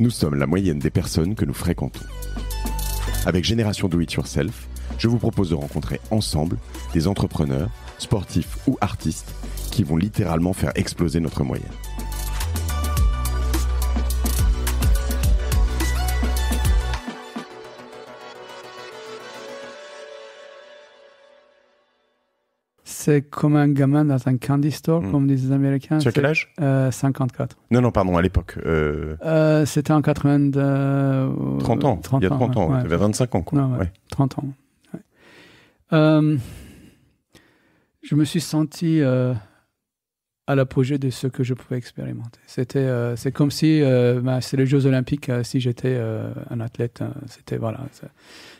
Nous sommes la moyenne des personnes que nous fréquentons. Avec Génération Do It Yourself, je vous propose de rencontrer ensemble des entrepreneurs, sportifs ou artistes qui vont littéralement faire exploser notre moyenne. C'est comme un gamin dans un candy store, comme disent les Américains. Tu as quel âge ? 54. Non, pardon, à l'époque. C'était en 80... 30 ans. Il y a 30 ans. Ouais. Tu avais 25 ans, quoi. Non, ouais. 30 ans. Ouais. Je me suis senti à l'apogée de ce que je pouvais expérimenter. C'est comme si... c'est les Jeux Olympiques, si j'étais un athlète.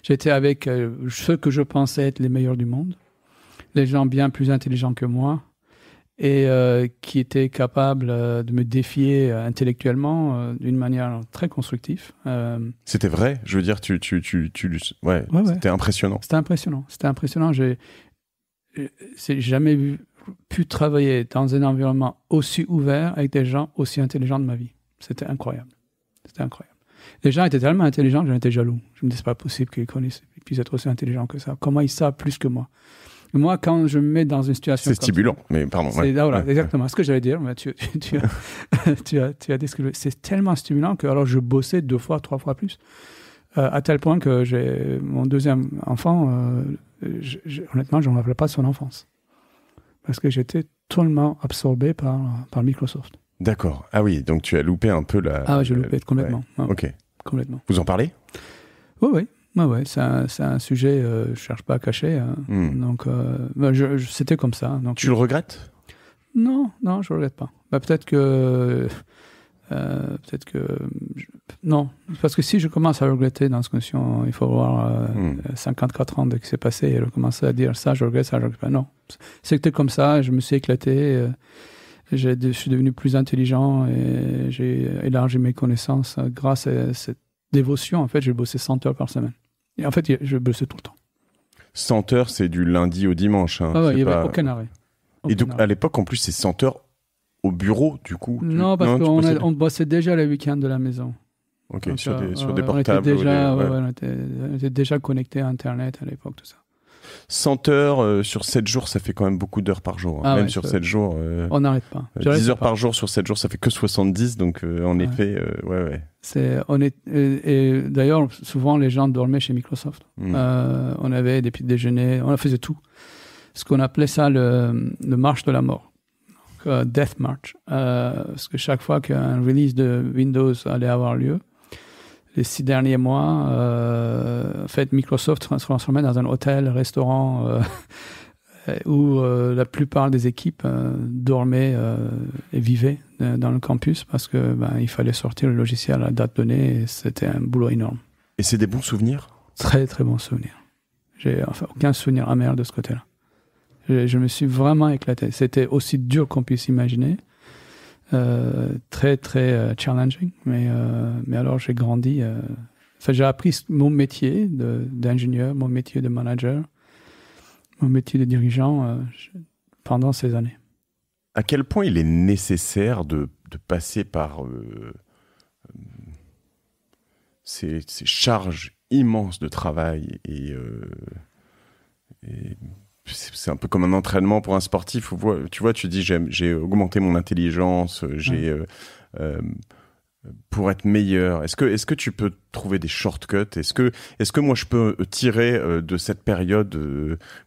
J'étais avec ceux que je pensais être les meilleurs du monde. Les gens bien plus intelligents que moi et qui étaient capables de me défier intellectuellement d'une manière très constructive. C'était vrai ? Je veux dire, ouais. C'était impressionnant. C'était impressionnant. J'ai jamais pu travailler dans un environnement aussi ouvert avec des gens aussi intelligents de ma vie. C'était incroyable. Les gens étaient tellement intelligents que j'en étais jaloux. Je me disais, c'est pas possible qu'ils puissent être aussi intelligents que ça. Comment ils savent plus que moi ? Moi, quand je me mets dans une situation... C'est stimulant, mais pardon. Exactement ce que j'allais dire. Mais tu as décrit. C'est tellement stimulant que alors je bossais 2 fois, 3 fois plus. À tel point que j'ai mon deuxième enfant, honnêtement, je ne me rappelais pas de son enfance. Parce que j'étais totalement absorbé par Microsoft. D'accord. Ah oui, donc tu as loupé un peu la... Ah, j'ai loupé complètement. Ouais. Ok. Complètement. Vous en parlez ? Oui. C'est un sujet, je ne cherche pas à cacher. Donc, c'était comme ça. Donc, tu le regrettes ? Non, je ne le regrette pas. Peut-être que... non, parce que si je commence à regretter dans ce condition, il faut voir 54 ans de ce qui s'est passé et recommencer à dire ça, je regrette, ça, je regrette pas. Non, c'était comme ça, je me suis éclaté, je suis devenu plus intelligent et j'ai élargi mes connaissances grâce à cette dévotion. En fait, j'ai bossé 100 heures par semaine. Et en fait, je bossais tout le temps. 100 heures, c'est du lundi au dimanche. Hein. Il n'y avait aucun arrêt. Et donc, à l'époque, en plus, c'est 100 heures au bureau, du coup. Non, parce qu'on bossait déjà les week-ends de la maison. Ok, donc, sur des portables. On était déjà connectés à Internet à l'époque, tout ça. 100 heures sur 7 jours, ça fait quand même beaucoup d'heures par jour. Même sur 7 jours. On n'arrête pas. 10 heures par jour sur 7 jours, ça fait que 70. Donc, en effet, ouais. Et d'ailleurs, souvent, les gens dormaient chez Microsoft. On avait des petits déjeuners, on faisait tout. Ce qu'on appelait ça le marche de la mort. Donc, Death March. Parce que chaque fois qu'un release de Windows allait avoir lieu, les 6 derniers mois, en fait, Microsoft se transformait dans un hôtel, restaurant, où la plupart des équipes dormaient et vivaient dans le campus parce que il fallait sortir le logiciel à la date donnée et c'était un boulot énorme. Et c'est des bons souvenirs ? Très, très bons souvenirs. J'ai aucun souvenir amer de ce côté-là. Je me suis vraiment éclaté. C'était aussi dur qu'on puisse imaginer. Très, très challenging. Mais alors, j'ai grandi. J'ai appris mon métier d'ingénieur, mon métier de manager, mon métier de dirigeant pendant ces années. À quel point il est nécessaire de passer par ces charges immenses de travail et c'est un peu comme un entraînement pour un sportif. Tu vois, tu dis j'ai augmenté mon intelligence, pour être meilleur. Est-ce que tu peux trouver des shortcuts ? Est-ce que moi je peux tirer de cette période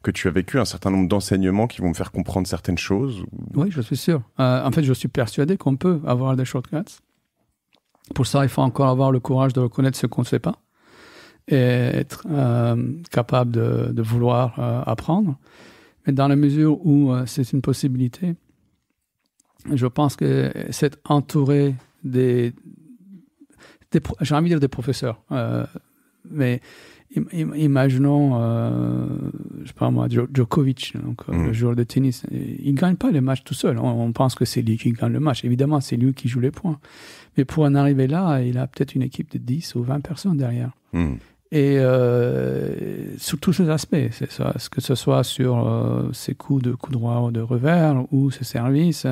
que tu as vécue un certain nombre d'enseignements qui vont me faire comprendre certaines choses ? Oui, je suis sûr. En fait, je suis persuadé qu'on peut avoir des shortcuts. Pour ça, il faut encore avoir le courage de reconnaître ce qu'on ne sait pas et être capable de vouloir apprendre. Mais dans la mesure où c'est une possibilité, je pense que c'est entouré j'ai envie de dire des professeurs, mais imaginons, je sais pas moi, Djokovic, donc, le joueur de tennis, il ne gagne pas les matchs tout seul. On pense que c'est lui qui gagne le match. Évidemment, c'est lui qui joue les points. Mais pour en arriver là, il a peut-être une équipe de 10 ou 20 personnes derrière. Et sur tous ces aspects, c'est ça, que ce soit sur ses coups de coup droit ou de revers ou ses services,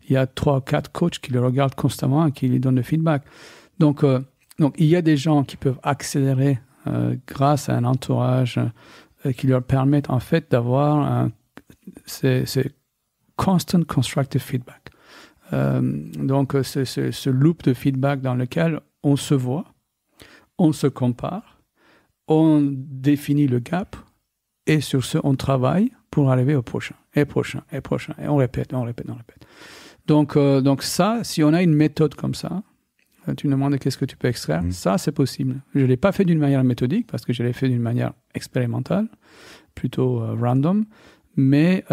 il y a 3-4 coachs qui le regardent constamment et qui lui donnent le feedback. Donc il y a des gens qui peuvent accélérer grâce à un entourage qui leur permettent en fait d'avoir ces constant constructive feedback. Donc c'est ce loop de feedback dans lequel on se voit, on se compare, on définit le gap et sur ce, on travaille pour arriver au prochain, et prochain, et prochain. Et on répète. Donc ça, si on a une méthode comme ça, tu me demandes qu'est-ce que tu peux extraire, ça, c'est possible. Je ne l'ai pas fait d'une manière méthodique parce que je l'ai fait d'une manière expérimentale, plutôt random, mais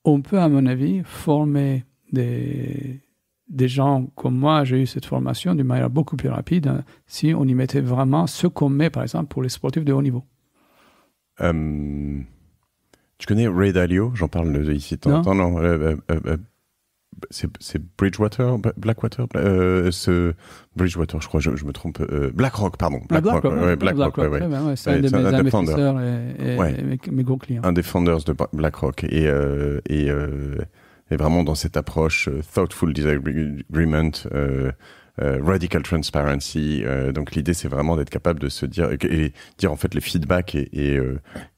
on peut, à mon avis, former des gens comme moi, j'ai eu cette formation d'une manière beaucoup plus rapide si on y mettait vraiment ce qu'on met, par exemple, pour les sportifs de haut niveau. Tu connais Ray Dalio? J'en parle ici de temps en temps. Non, c'est Bridgewater, Blackwater, Bridgewater, je crois, je me trompe. BlackRock, pardon. BlackRock, ouais. C'est un de mes investisseurs et mes gros clients. Un des founders de BlackRock et vraiment dans cette approche thoughtful disagreement, radical transparency. Donc l'idée, c'est vraiment d'être capable de se dire en fait les feedbacks et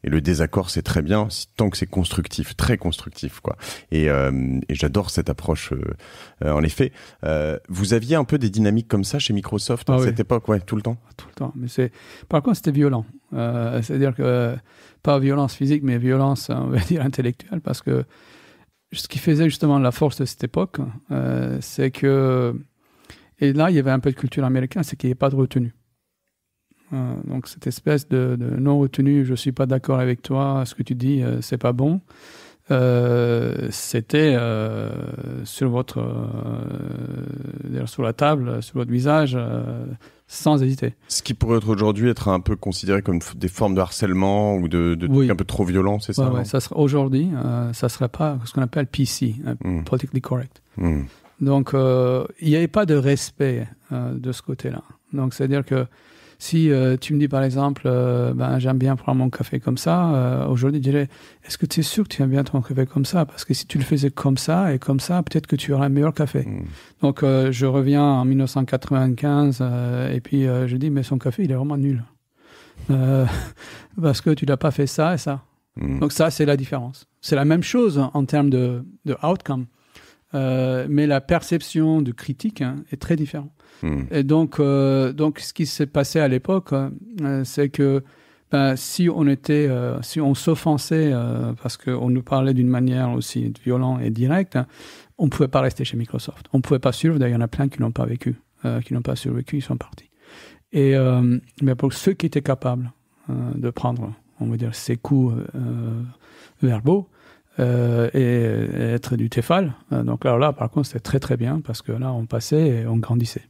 le désaccord, c'est très bien tant que c'est constructif, très constructif, quoi. Et j'adore cette approche. En effet, vous aviez un peu des dynamiques comme ça chez Microsoft à cette époque, tout le temps. Tout le temps. Mais par contre, c'était violent. C'est-à-dire que pas violence physique, mais violence, on va dire intellectuelle, parce que ce qui faisait justement la force de cette époque, c'est que, et là il y avait un peu de culture américaine, c'est qu'il n'y ait pas de retenue. Donc cette espèce de non-retenue, je ne suis pas d'accord avec toi, ce que tu dis, c'est pas bon. C'était sur la table, sur votre visage, sans hésiter. Ce qui pourrait aujourd'hui être un peu considéré comme des formes de harcèlement ou de trucs un peu trop violents, c'est ça? Ouais, ça serait, aujourd'hui, ça serait pas ce qu'on appelle PC, politically correct. Donc il n'y avait pas de respect de ce côté-là. Donc c'est-à-dire que si tu me dis par exemple, j'aime bien prendre mon café comme ça, aujourd'hui je dirais, est-ce que tu es sûr que tu aimes bien ton café comme ça? Parce que si tu le faisais comme ça et comme ça, peut-être que tu auras un meilleur café. Donc je reviens en 1995 et puis je dis, mais son café, il est vraiment nul. Parce que tu n'as pas fait ça et ça. Donc ça, c'est la différence. C'est la même chose en termes de outcome. Mais la perception de critique est très différente. Et donc, ce qui s'est passé à l'époque, c'est que si on s'offensait parce qu'on nous parlait d'une manière aussi violente et directe, on ne pouvait pas rester chez Microsoft. On ne pouvait pas suivre. D'ailleurs, il y en a plein qui n'ont pas vécu, qui n'ont pas survécu, ils sont partis. Et mais pour ceux qui étaient capables de prendre, on va dire, ces coups verbaux, et être du Tefal. Donc là, par contre, c'était très très bien parce que là, on passait et on grandissait.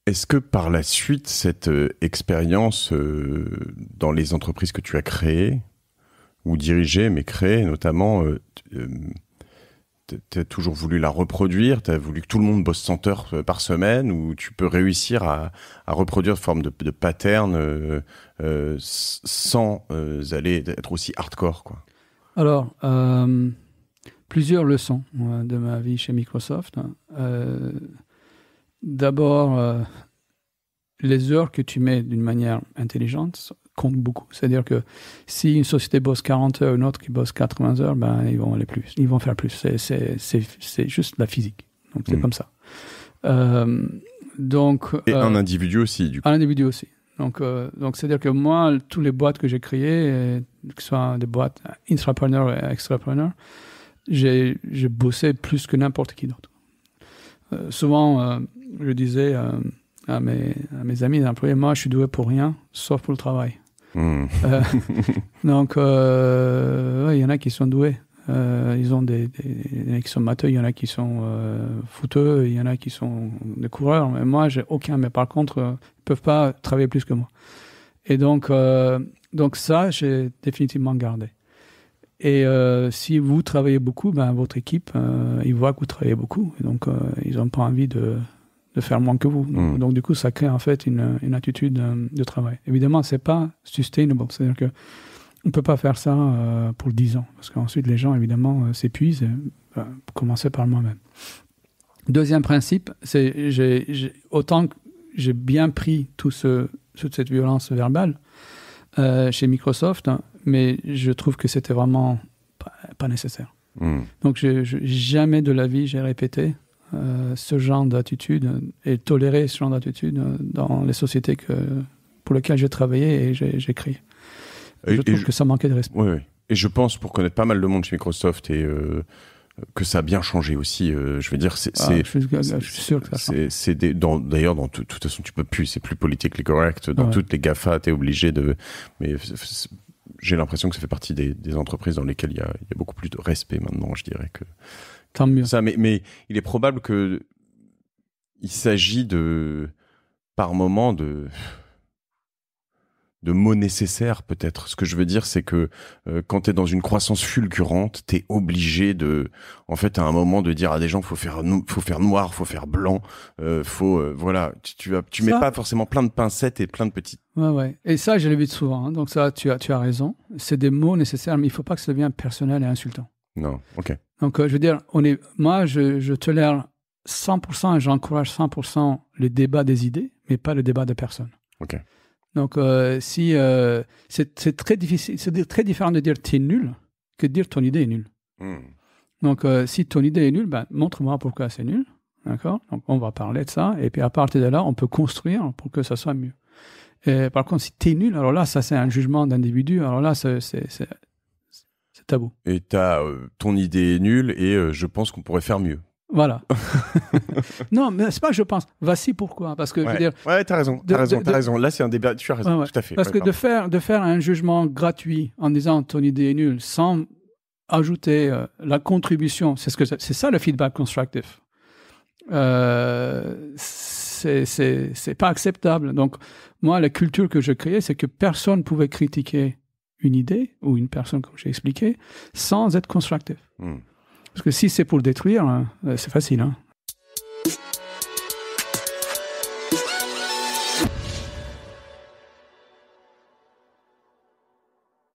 Est-ce que par la suite, cette expérience dans les entreprises que tu as créées ou dirigées, mais créées notamment, tu as toujours voulu la reproduire, tu as voulu que tout le monde bosse 100 heures par semaine, ou tu peux réussir à reproduire une forme de pattern sans aller être aussi hardcore, quoi? Alors, plusieurs leçons de ma vie chez Microsoft. D'abord, les heures que tu mets d'une manière intelligente comptent beaucoup. C'est-à-dire que si une société bosse 40 heures, une autre qui bosse 80 heures, ils vont aller plus. Ils vont faire plus. C'est juste la physique. Donc, c'est comme ça. Et un individu aussi, du coup. Un individu aussi. Donc c'est-à-dire que moi, toutes les boîtes que j'ai créées, que ce soit des boîtes intrapreneurs et extrapreneurs, j'ai bossé plus que n'importe qui d'autre. Souvent, je disais à mes amis, employés, moi, je suis doué pour rien, sauf pour le travail. Donc, il y en a qui sont doués. Ils ont il y en a qui sont matheux, il y en a qui sont footeux, il y en a qui sont des coureurs. Mais moi, j'ai aucun. Mais par contre, ils ne peuvent pas travailler plus que moi. Et donc ça, j'ai définitivement gardé. Et si vous travaillez beaucoup, votre équipe, ils voient que vous travaillez beaucoup. Et donc, ils n'ont pas envie de de faire moins que vous. Donc, du coup, ça crée en fait une attitude de travail. Évidemment, c'est pas sustainable. C'est-à-dire que on peut pas faire ça pour 10 ans. Parce qu'ensuite, les gens, évidemment, s'épuisent. Commencer par moi-même. Deuxième principe, c'est autant que j'ai bien pris toute cette violence verbale chez Microsoft, hein, mais je trouve que c'était vraiment pas nécessaire. Donc, jamais de la vie, j'ai répété ce genre d'attitude et toléré ce genre d'attitude dans les sociétés pour lesquelles j'ai travaillé et j'ai créé. Je trouve que ça manquait de respect. Oui. Et je pense, pour connaître pas mal de monde chez Microsoft, et que ça a bien changé aussi. Je veux dire, je suis sûr que ça change. D'ailleurs, dans toute façon, tu peux plus. C'est plus politically correct. Dans toutes les GAFA, t'es obligé de. Mais j'ai l'impression que ça fait partie des entreprises dans lesquelles il y a beaucoup plus de respect maintenant, je dirais que. Tant mieux. Ça, mais il est probable que il s'agit par moment de mots nécessaires, peut-être. Ce que je veux dire, c'est que quand t'es dans une croissance fulgurante, t'es obligé en fait, à un moment, de dire à des gens, faut faire noir, faut faire blanc, voilà. Tu mets pas forcément plein de pincettes et plein de petites. Ouais. Et ça, je l'évite souvent. Hein. Donc ça, tu as raison. C'est des mots nécessaires, mais il faut pas que ça devienne personnel et insultant. Non, ok. Donc, je veux dire, moi, je tolère 100% et j'encourage 100% les débats des idées, mais pas le débat des personnes. Ok. Donc, c'est très difficile, c'est très différent de dire t'es nul que de dire ton idée est nulle. Donc, si ton idée est nulle, montre-moi pourquoi c'est nul. D'accord? Donc, on va parler de ça. Et puis, à partir de là, on peut construire pour que ça soit mieux. Et par contre, si t'es nul, alors là, ça, c'est un jugement d'individu. Alors là, c'est tabou. Et ton idée est nulle et je pense qu'on pourrait faire mieux. Voilà. Non, mais c'est pas que je pense. Voici pourquoi. Parce que je veux dire. Ouais, t'as raison. Là, c'est un débat. Tu as raison. Tout à fait. Parce que de faire un jugement gratuit en disant ton idée est nulle sans ajouter la contribution, c'est ça le feedback constructif. C'est pas acceptable. Donc, moi, la culture que je créais, c'est que personne pouvait critiquer une idée ou une personne, comme j'ai expliqué, sans être constructif. Parce que si c'est pour le détruire, c'est facile. Hein.